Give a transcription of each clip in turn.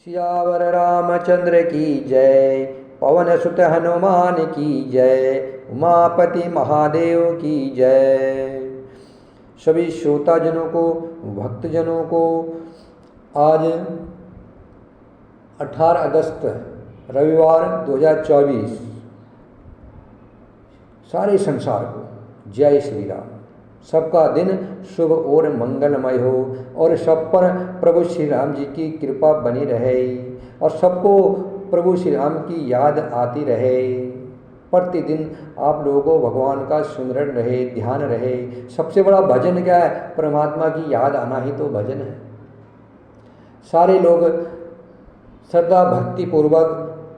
सियावर रामचंद्र की जय। पवन सुत हनुमान की जय। उमापति महादेव की जय। सभी श्रोताजनों को, भक्तजनों को आज 18 अगस्त रविवार 2024 सारे संसार को जय श्री राम। सबका दिन शुभ और मंगलमय हो और सब पर प्रभु श्री राम जी की कृपा बनी रहे और सबको प्रभु श्री राम की याद आती रहे। प्रतिदिन आप लोगों को भगवान का सुमिरन रहे, ध्यान रहे। सबसे बड़ा भजन क्या है? परमात्मा की याद आना ही तो भजन है। सारे लोग श्रद्धा भक्ति पूर्वक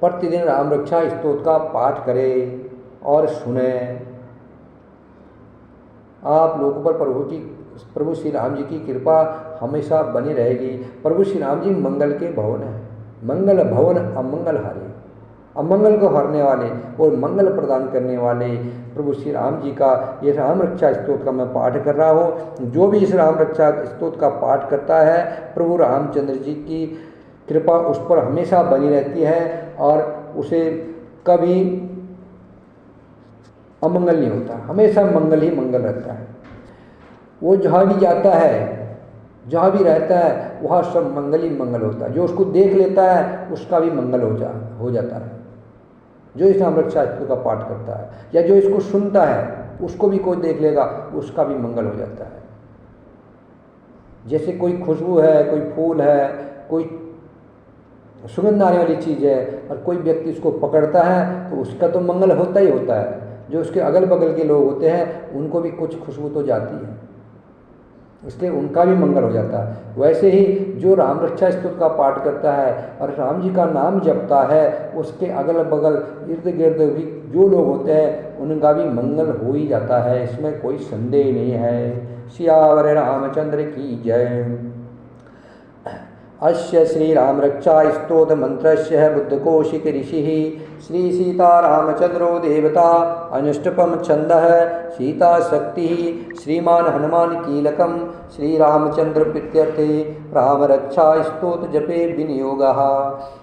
प्रतिदिन राम रक्षा स्तोत्र का पाठ करें और सुने। आप लोगों पर प्रभु श्री राम जी की कृपा हमेशा बनी रहेगी। प्रभु श्री राम जी मंगल के भवन है। मंगल भवन अमंगल हारे, अमंगल को हरने वाले और मंगल प्रदान करने वाले प्रभु श्री राम जी का ये राम रक्षा स्तोत्र का मैं पाठ कर रहा हूँ। जो भी इस राम रक्षा स्तोत्र का पाठ करता है, प्रभु रामचंद्र जी की कृपा उस पर हमेशा बनी रहती है और उसे कभी अमंगल नहीं होता, हमेशा मंगल ही मंगल रहता है। वो जहाँ भी जाता है, जहाँ भी रहता है, वहाँ सब मंगल ही मंगल होता है। जो उसको देख लेता है उसका भी मंगल हो जाता है। जो इस राम रक्षा स्तोत्र का पाठ करता है या जो इसको सुनता है उसको भी कोई देख लेगा, उसका भी मंगल हो जाता है। जैसे कोई खुशबू है, कोई फूल है, कोई सुगंध आने वाली चीज़ है और कोई व्यक्ति उसको पकड़ता है तो उसका तो मंगल होता ही होता है। जो उसके अगल बगल के लोग होते हैं उनको भी कुछ खुशबू तो जाती है, इसलिए उनका भी मंगल हो जाता है। वैसे ही जो राम रक्षा स्तोत्र का पाठ करता है और राम जी का नाम जपता है, उसके अगल बगल इर्द गिर्द भी जो लोग होते हैं उनका भी मंगल हो ही जाता है, इसमें कोई संदेह नहीं है। सियावर रामचंद्र की जय। अस्य श्री राम रक्षा स्तोत्र मंत्रस्य बुद्धकोशिक ऋषि श्री सीता रामचंद्रो देवता अनुष्टपम छंदः सीता शक्ति श्रीमान हनुमान कीलकम श्री रामचंद्र प्रीत्यर्थे राम रक्षा स्तोत्र जपे विनियोगः।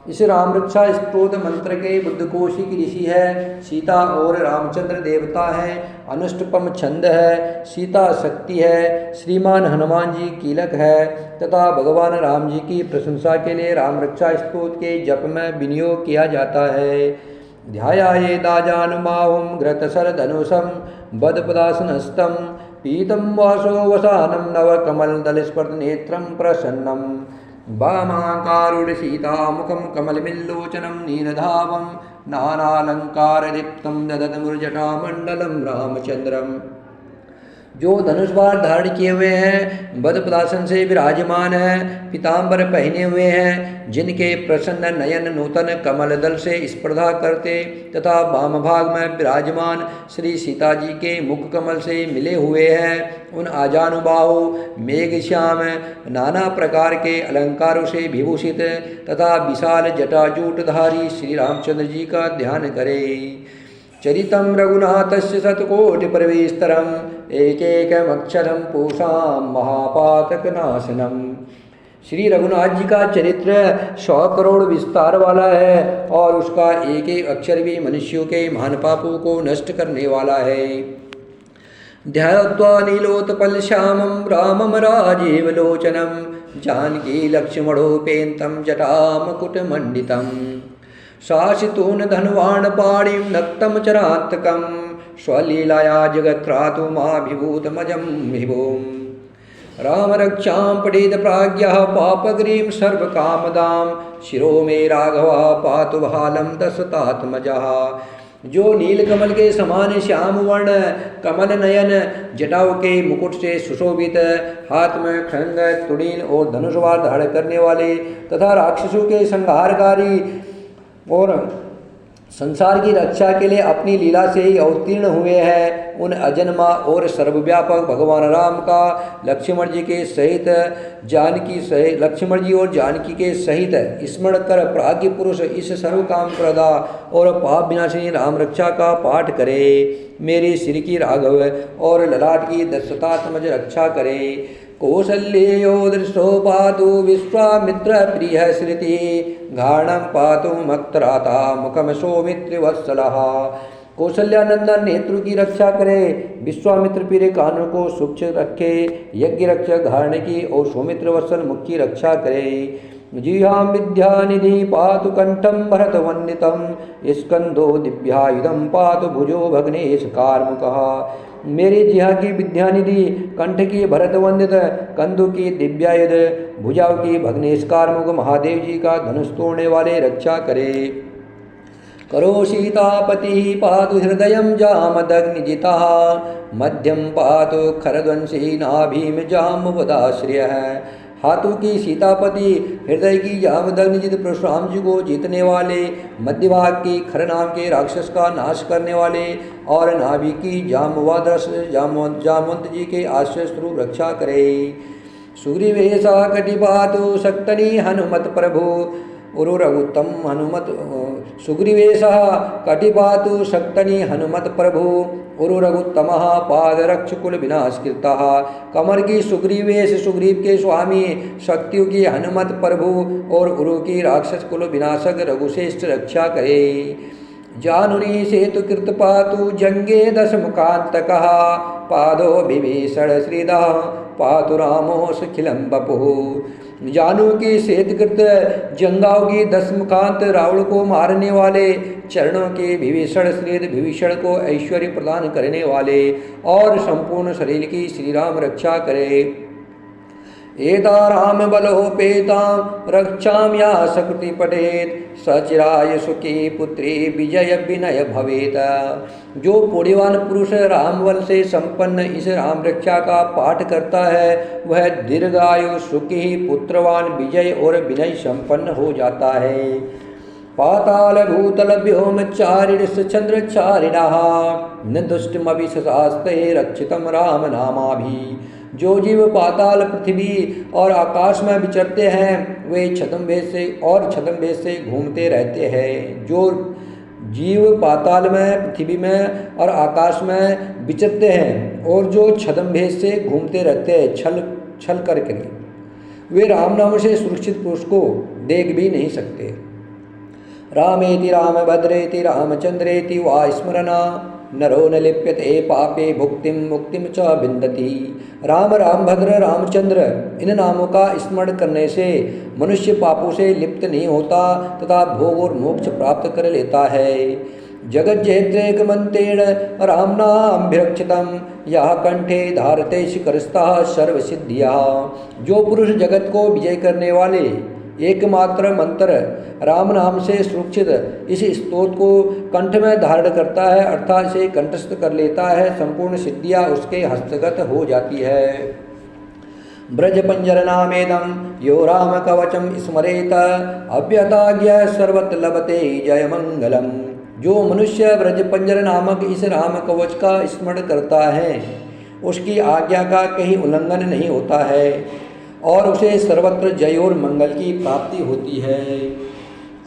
इस राम रक्षा स्तोत्र मंत्र के बुद्धकोशिक ऋषि है, सीता और रामचंद्र देवता है, अनुष्टपम छंद है, सीता शक्ति है, श्रीमान हनुमान जी कीलक है तथा भगवान राम जी की प्रशंसा के लिए राम रक्षा स्तोत्र के जप में विनियोग किया जाता है। ध्याये दाजानुमाहुं घृतशरधनुषं बदपदासनस्थं पीतं वासो वसानं नवकमलदलस्पर्धनेत्रं प्रसन्नं वामाकारुढ सीतामुखं कमलमिल्लोचनं नीरधावं नानालंकारदीप्तं ददतमुर्जटामण्डलं रामचंद्रम। जो धनुष बाण धारण किए हुए हैं, बदपदासन से विराजमान हैं, पीताम्बर पहने हुए हैं, जिनके प्रसन्न नयन नूतन कमल दल से स्पर्धा करते तथा वाम भाग में विराजमान श्री सीता जी के मुख कमल से मिले हुए हैं, उन आजानुबाहु मेघश्याम नाना प्रकार के अलंकारों से विभूषित तथा विशाल जटाजूटधारी श्री रामचंद्र जी का ध्यान करें। चरितं रघुनाथस्य शतकोटि प्रविस्तरम् एकैकमक्षरं पूषां महापातकनाशनम्। श्री रघुनाथ जी का चरित्र 100 करोड़ विस्तार वाला है और उसका एक एक अक्षर भी मनुष्यों के महान पापों को नष्ट करने वाला है। ध्यात्वा नीलोत्पल श्यामं रामं राजीव लोचनं जानकी लक्ष्मणोपेतं जटामकुटमण्डितं शासितून धनुवाण पाणिं नक्तं चरात्तकं स्वलीलाया जगत्रातुमाभिभूतमजं विभुम्। राम रक्षां पठेत प्राज्ञः पापग्रीं सर्वकामदां शिरो मे राघवः पातु भालं दशरथात्मजः। जो नीलकमल के समान श्याम वर्ण कमल नयन जटाओं के मुकुट से सुशोभित, हाथ में खड्ग तुड़ील और धनुषवार धारण करने वाले तथा राक्षसों के संहारकारी और संसार की रक्षा के लिए अपनी लीला से ही अवतीर्ण हुए हैं, उन अजन्मा और सर्वव्यापक भगवान राम का लक्ष्मण जी के सहित लक्ष्मण जी और जानकी के सहित स्मरण कर प्राज्ञ पुरुष इस सर्व काम प्रदा और पाप विनाशिनी राम रक्षा का पाठ करे। मेरे सिर की राघव और ललाट की दशरथात्मज रक्षा करे। कौसल्येयो दृष्टो पातु विश्वामित्र प्रिय श्रुति घाणं पातु मक्त्राता मुखम सौमित्रिवत्सलः। कौशल्यानंदन नेत्रु की रक्षा करे, विश्वामित्र प्रिय कानों को सूक्ष रखे, यज्ञ रक्षक घाण की और सौमित्र वत्सल मुख की रक्षा करे। जिह्वां विद्यानिधि पातु कंठं भरतवन्दितं स्कंदो दिव्यायुधं पातु भुजो भग्नेश कार्मुकः। मेरी जिह्वा की विद्यानिधि, कंठ की भरतवंदित, कंधों की दिव्यायुध, भुजाओं की भग्नेश कार्मुक महादेव जी का धनुष तोड़ने वाले रक्षा करे। करो सीतापति पातु हृदयं जामदग्निजितः मध्यम पातु खरध्वंसी नाभीम जामवदाश्रयः। हाथों की सीतापति, हृदय की जामदग्निजित परशुराम जी को जीतने वाले, मध्य भाग की खर नाम के राक्षस का नाश करने वाले और नाभि की जामवद जामवंत जी के आश्रय स्वरूप रक्षा करे। सुग्रीवेशा कटिपातु शक्तनी हनुमत प्रभु उरुरघुत्तम हनुमत सुग्रीवेशः कटिपातु शक्तनी हनुमत प्रभु उरुरघुत्तमः पादरक्षकुल विनाशकृतः। कमर की सुग्रीवेश, सुग्रीव के स्वामी, शक्तियों की हनुमत प्रभु और उरु की राक्षस कुल विनाशक रघुश्रेष्ठ रक्षा करे। जानुरी सेतु कृत पातु जंगे दशमुखांतकः पादो विभीषण श्रीदः पातु रामो सुखिलम बपुः। जानू की सेतकृत जंगाओं की दशमुखांत रावण को मारने वाले, चरणों के विभीषण श्रीद विभीषण को ऐश्वर्य प्रदान करने वाले और संपूर्ण शरीर की श्री राम रक्षा करे। एता राम बलोपेता रक्षाम या सकृति पठेत सचिराय सुखी पुत्री विजय विनय भवेत। जो पुण्यवान पुरुष राम बल से संपन्न इस राम रक्षा का पाठ करता है वह दीर्घायु सुखी पुत्रवान विजय और विनय संपन्न हो जाता है। पाताल भूतल व्योमचारिण चंद्रचारिणः न दुष्टमभिशास्ते रक्षितम राम नामाभि। जो जीव पाताल पृथ्वी और आकाश में विचरते हैं वे छद्मवेश से घूमते रहते हैं। जो जीव पाताल में, पृथ्वी में और आकाश में विचरते हैं और जो छद्मवेश से घूमते रहते हैं छल करके, वे राम नाम से सुरक्षित पुरुष को देख भी नहीं सकते। रामेति रामभद्रेति रामचंद्रेति वा स्मरना नरो न लिप्यते पापे भुक्तिम मुक्तिम च विन्दति। राम रामभद्र रामचंद्र इन नामों का स्मरण करने से मनुष्य पापों से लिप्त नहीं होता तथा भोग और मोक्ष प्राप्त कर लेता है। जगत जेत्रेक मंतेण राम नाम विरक्षितम यह कंठे धारते शिखरस्तः सर्व सिद्धिया। जो पुरुष जगत को विजय करने वाले एकमात्र मंत्र राम नाम से सुरक्षित इस स्तोत्र को कंठ में धारण करता है अर्थात इसे कंठस्थ कर लेता है, संपूर्ण सिद्धियां उसके हस्तगत हो जाती है। ब्रज पंजर नामेदम यो राम कवचम स्मरेत अव्यताज्ञ सर्वत्र लभते जय मंगलम। जो मनुष्य ब्रज पंजर नामक इस राम कवच का स्मरण करता है उसकी आज्ञा का कहीं उल्लंघन नहीं होता है और उसे सर्वत्र जय और मंगल की प्राप्ति होती है।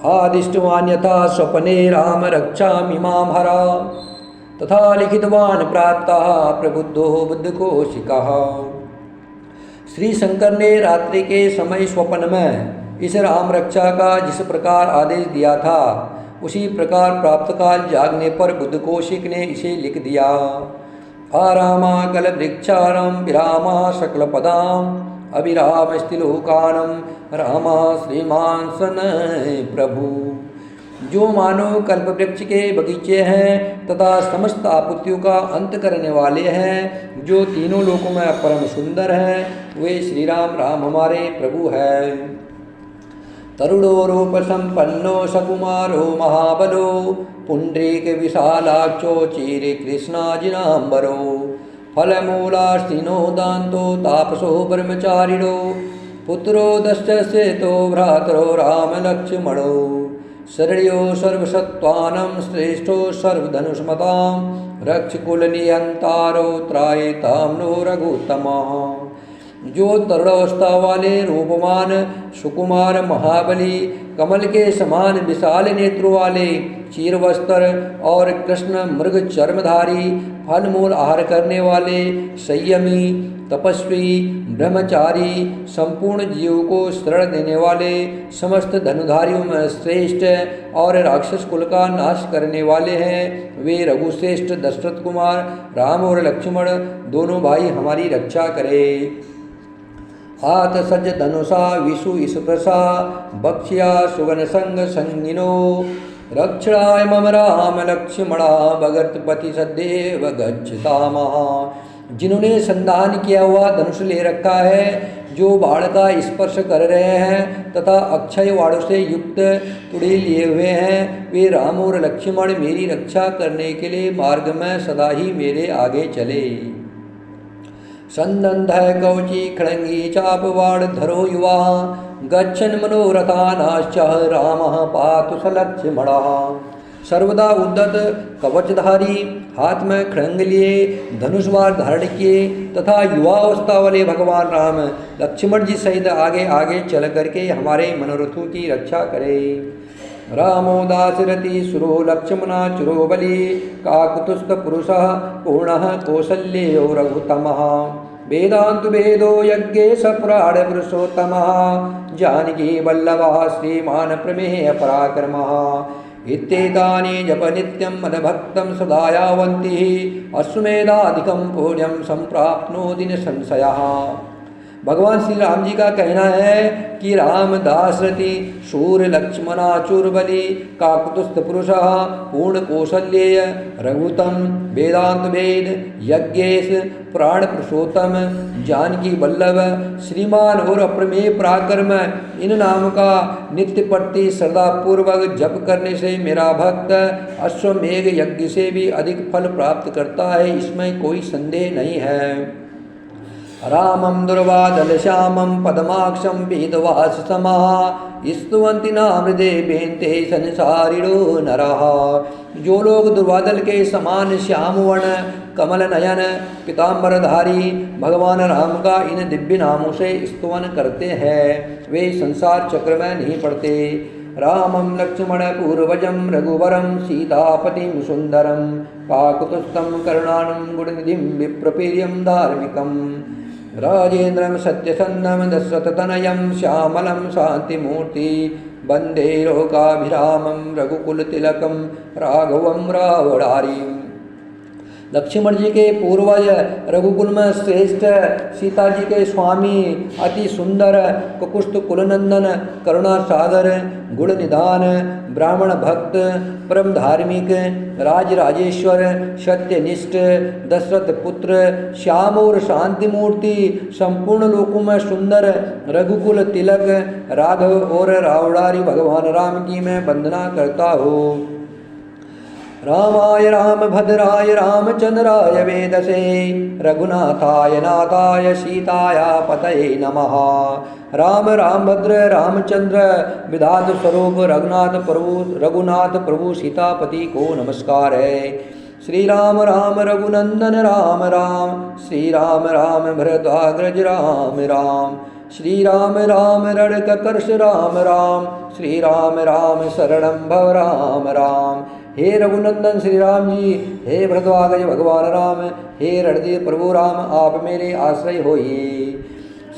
आदिष्टवान यथा स्वप्ने राम रक्षामिमां हरा तथा लिखितवान प्राप्तः प्रबुद्धो बुद्धकोशिकः। श्री शंकर ने रात्रि के समय स्वप्न में इस राम रक्षा का जिस प्रकार आदेश दिया था उसी प्रकार प्राप्त काल जागने पर बुद्धकोशिक ने इसे लिख दिया। आरामा कल वृक्षारम विरामा सकल पदाम अभिराम स्थिलोकानम रामा श्रीमान सन प्रभु। जो मानो कल्प वृक्ष के बगीचे हैं तथा समस्त आपत्तियों का अंत करने वाले हैं, जो तीनों लोकों में परम सुंदर हैं, वे श्री राम हमारे प्रभु हैं। तरुणो रूप संपन्नो सकुमारो महाबलो पुंडरीक विशालाक्षो चीरे कृष्णाजिनांबरो फलमूलास्तिनो दान्तो तापसो ब्रह्मचारिणो पुत्रो दशसेतो भ्रातरो रामलक्ष्मणो शरण्यो सर्वसत्त्वानं श्रेष्ठो सर्वधनुष्मतां रक्षकुलनियन्तारो त्रायतां नो रघुत्तमः। जो तरुणावस्था वाले रूपवान सुकुमार महाबली कमल के समान विशाल नेत्रों वाले चीरवस्त्र और कृष्ण मृग चर्मधारी फलमूल आहार करने वाले संयमी तपस्वी, ब्रह्मचारी, संपूर्ण जीव को शरण देने वाले, समस्त धनुधारियों में श्रेष्ठ और राक्षस कुल का नाश करने वाले हैं। वे रघुश्रेष्ठ दशरथ कुमार राम और लक्ष्मण दोनों भाई हमारी रक्षा करें। हाथ सज धनुषा विषु इसप्रसा, बक्ष्या सुगन संग संगिनो, रक्षणाय मम राम लक्ष्मणा भगतपति सदैव गच्छतामः। जिन्होंने संधान किया हुआ धनुष ले रखा है, जो बाण का स्पर्श कर रहे हैं तथा अक्षय वाणों से युक्त तुड़े लिए हुए हैं, वे राम और लक्ष्मण मेरी रक्षा करने के लिए मार्ग में सदा ही मेरे आगे चले। संदंध कवची खड़ंगी चाप वाण धरो युवा, गच्छन् मनोरथानाश्च रामः पातु स लक्ष्मणः। सर्वदा उद्दत कवचधारी, हाथ में खड़ंग लिए, धनुषवार धारण किए तथा युवावस्था वाले भगवान राम लक्ष्मण जी सहित आगे आगे चल करके हमारे मनोरथों की रक्षा करे। रामो दाशरथि सुरो लक्ष्मणा चुरो बली, काकुतुस्थ पुरुषः पूर्णः कौसल्यो रघुत्तमः। वेदांत वेदो यज्ञे सप्राण पुरुषोत्तमः, जानकी वल्लभः श्रीमान प्रमेय पराक्रमः। इत्येतानि जप नित्यं मदभक्तं सदा यावन्ति, अश्वमेधाधिकं पुण्यं संप्राप्नोति न संशयः। भगवान श्री राम जी का कहना है कि राम दाशरथि शूर लक्ष्मणाचुर बलि, काकुतुस्थ पुरुषः पूर्ण कौशल्येय रघुतम, वेदांत वेद यज्ञेश प्राण पुरुषोत्तम, जानकी वल्लभ श्रीमान और अप्रमेय पराक्रम, इन नाम का नित्य प्रति श्रद्धापूर्वक जप करने से मेरा भक्त अश्वमेघ यज्ञ से भी अधिक फल प्राप्त करता है, इसमें कोई संदेह नहीं है। रामं दुर्वादल श्यामं पद्माक्षं पीतवाससमः, स्तुवन्ति नामृदे बेन्ते संसारिणो नरः। जो लोग दुर्वादल के समान श्याम वर्ण कमल नयन पीताम्बरधारी भगवान राम का इन दिव्य नामों से स्तुवन करते हैं, वे संसार चक्र में नहीं पड़ते। रामं लक्ष्मण पूर्वजं रघुवरं सीतापतिं सुंदरं, काकुतस्थं करुणानं गुणनिधिं विप्रवीर्यं धार्मिकं। राजेन्द्रं सत्यसन्धं दशरथतनयं श्यामलं शान्तिमूर्ति, वन्दे लोकाभिरामं रघुकुलतिलकं राघवं रावणारिम्। लक्ष्मण जी के पूर्वज रघुकुल में श्रेष्ठ, सीता जी के स्वामी, अति सुंदर, कुकुष्ठ कुलनंदन, करुणा सागर, गुण निधान, ब्राह्मण भक्त, परम धार्मिक, राज राजेश्वर, सत्यनिष्ठ, दशरथ पुत्र, श्याम और शांति मूर्ति, संपूर्ण लोकों में सुंदर, रघुकुल तिलक, राघव और रावणारी भगवान राम की मैं वंदना करता हूँ। रामाय रामभद्राय रामचंद्राय वेदसे, रघुनाथाय नाथाय सीताया पतये नमः। राम रामभद्र रामचंद्र विधात स्वरूप रघुनाथ प्रभु सीतापति को नमस्कार है। श्री राम राम रघुनंदन राम राम, श्री राम राम भरद्वाग्रज राम राम, श्री राम राम रणककर्ष राम राम, श्री राम राम शरणं भव राम राम। हे रघुनंदन श्री राम जी, हे भरद्वाज भगवान राम, हे रणदीप प्रभु राम, आप मेरे आश्रय होइए।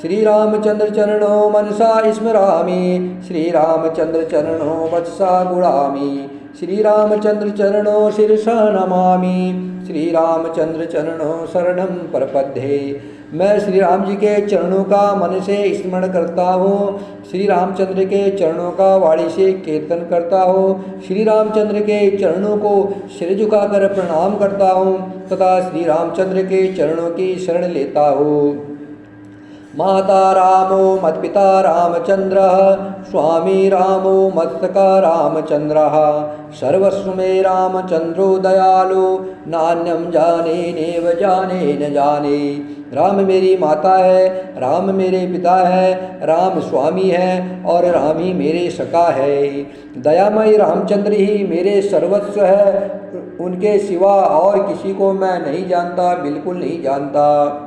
श्री रामचंद्र चरणों मनसा स्मरामि, श्री रामचंद्र चरणों वत्सा गुणामि, श्री रामचंद्र चरणों शिरसा नमामि, श्री रामचंद्र चरणों शरणं प्रपद्ये। मैं श्री राम जी के चरणों का मन से स्मरण करता हूँ, श्री रामचंद्र के चरणों का वाणी से कीर्तन करता हूँ, श्री रामचंद्र के चरणों को सिर झुकाकर प्रणाम करता हूँ तथा श्री रामचंद्र के चरणों की शरण लेता हूँ। माता रामो मत्पिता रामचंद्रः, स्वामी रामो मत्सखा रामचंद्रः, सर्वस्व मे रामचंद्रो दयालु, नान्यं जाने नेव जाने न जाने। राम मेरी माता है, राम मेरे पिता है, राम स्वामी है और राम ही मेरे सखा है। दयामय रामचंद्र ही मेरे सर्वस्व है, उनके सिवा और किसी को मैं नहीं जानता, बिल्कुल नहीं जानता।